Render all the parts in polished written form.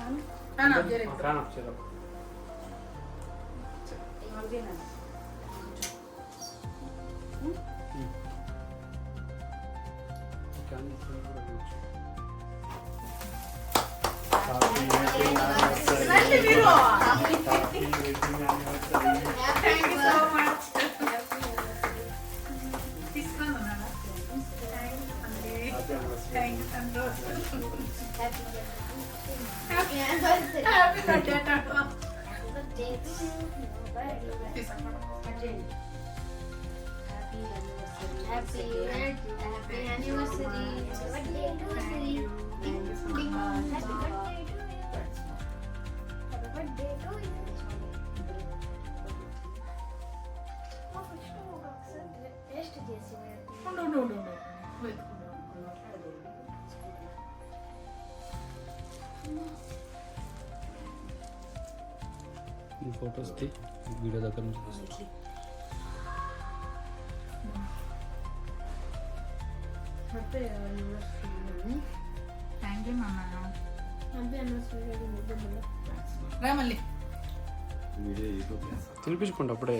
Fan of చేయరా ఈ photos the video దగ్గర నుంచి తినిపించుకోండి అప్పుడే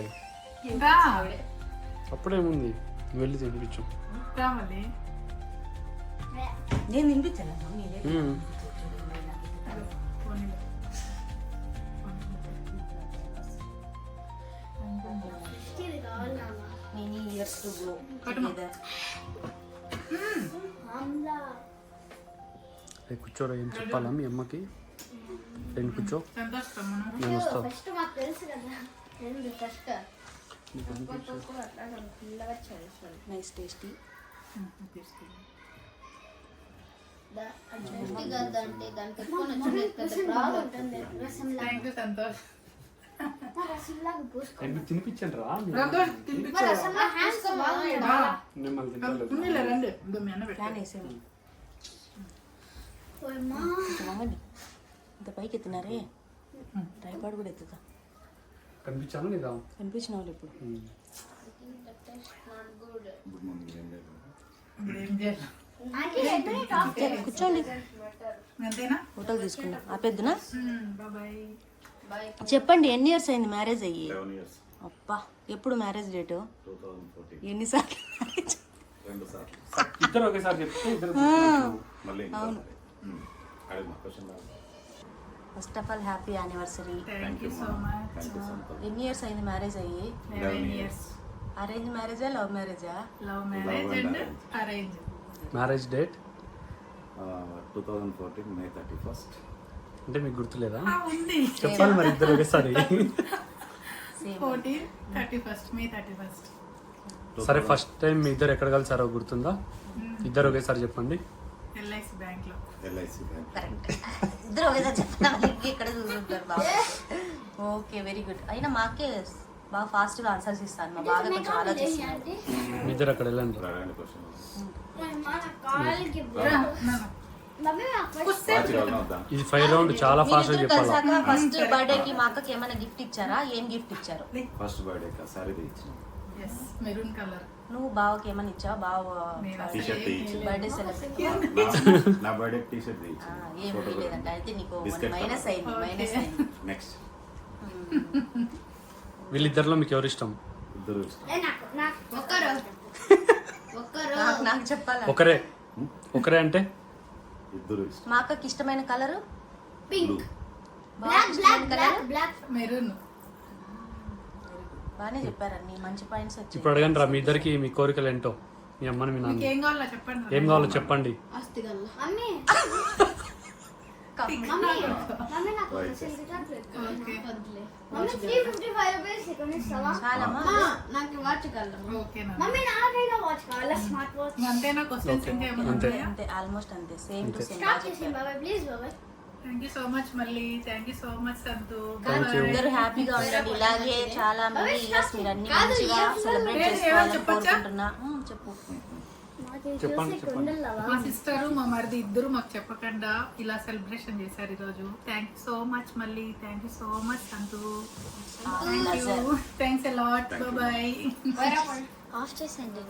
అప్పుడేముంది వెళ్ళి తినిపించు నేను తినిపించాను many years to go together. కూర్చోరా ఏం చెప్పాలా మీ అమ్మకి ఫ్రెండ్ కూర్చో నేను వస్తా నైస్ టేస్టీ తినిపించండి రా ఇంత పైకి ఎత్తినారే ట్రైపాడ్ కూడా ఎత్తుతా కనిపించాను లేదా కనిపించిన వాళ్ళు ఇప్పుడు కూర్చోండి ఫోటోలు తీసుకున్నా ఆపేద్దునా చెప్పండి ఎన్ని ఇయర్స్ అయింది మ్యారేజ్ అయ్యి అబ్బా ఎప్పుడు మ్యారేజ్ డేటు ఎన్నిసార్లు ఇద్దరు ఒకేసారి చెప్తే అవును first of all happy anniversary ఎన్ని ఇయర్స్ అయింది మ్యారేజ్ అయ్యి అరేంజ్ మ్యారేజా లవ్ మ్యారేజా మ్యారేజ్ డేట్ 2014 May 31st. అంటే మీకు గుర్తులేదా చెప్పాలి మరి ఇద్దరు ఒకేసారి సరే ఫస్ట్ టైం మీ ఇద్దరు ఎక్కడ కలిసారో గుర్తుందా ఇద్దరు ఒకేసారి చెప్పండి LIC bank. ఇద్దరు ఒకేసారి చెప్తాను ఇక్కడ చూసుకుంటారు బాగా ఓకే వెరీ గుడ్ అయినా మాకే బాగా ఫాస్ట్గా ఆన్సర్స్ ఇస్తాను మా బాగా కొంచెం ఆలోచిస్తాను మీ ఇద్దరు అక్కడ వెళ్ళండి ఇది 5 రౌండ్ చాలా ఫాస్ట్ గా చెప్పాలి ఫస్ట్ బర్త్డే కి మా అక్కకి ఏమైనా గిఫ్ట్ ఇచ్చారా ఏం గిఫ్ట్ ఇచ్చారు ఫస్ట్ బర్త్డే కా సారీ ఇచ్చాను మెరూన్ కలర్ నువ్వు బావకి ఏమైనా ఇచ్చావా బావ టీ-షర్ట్ ఇచ్చాను బర్త్డే సెలబ్రేట్ నా బర్త్డే టీ-షర్ట్ ఇచ్చాను ఏం లేదంట అయితే నీకు మైనస్ అయింది నెక్స్ట్ వీళ్ళిద్దరిలో మీకు ఎవరు ఇష్టం ఇద్దరు నాకు చెప్పాలి ఒకరే అంటే ఇద్దరు ఇష్టం మా అక్కకి ఇష్టమైన కలర్ పింక్ మెరూన్ బాగానే చెప్పారన్ని మంచి పాయింట్స్ వచ్చాయి ఇప్పుడు అడగండి రా మీ ఇద్దరికి మీ కోరికలు ఏంటో మీ అమ్మని మీ నాన్న ఏం కావాలో చెప్పండి ఏం కావాలో చెప్పండి అంతే ఆల్మోస్ట్ అంతే same to same thank you so much మళ్ళీ థ్యాంక్ యూ సో మచ్ సంతు అందరూ హ్యాపీగా ఉండండి ఇలాగే చాలా మంది ఇయర్స్ మీరు అన్ని మంచిగా సెలబ్రేట్ చేసుకోవాలని కోరుకుంటున్నా చెప్పు మా సిస్టర్ మా మరిది ఇద్దరు మాకు చెప్పకుండా ఇలా సెలబ్రేషన్ చేశారు ఈరోజు థ్యాంక్ యూ సో మచ్ మళ్ళీ thank you so much Santhu thanks a lot by of చేసేయండి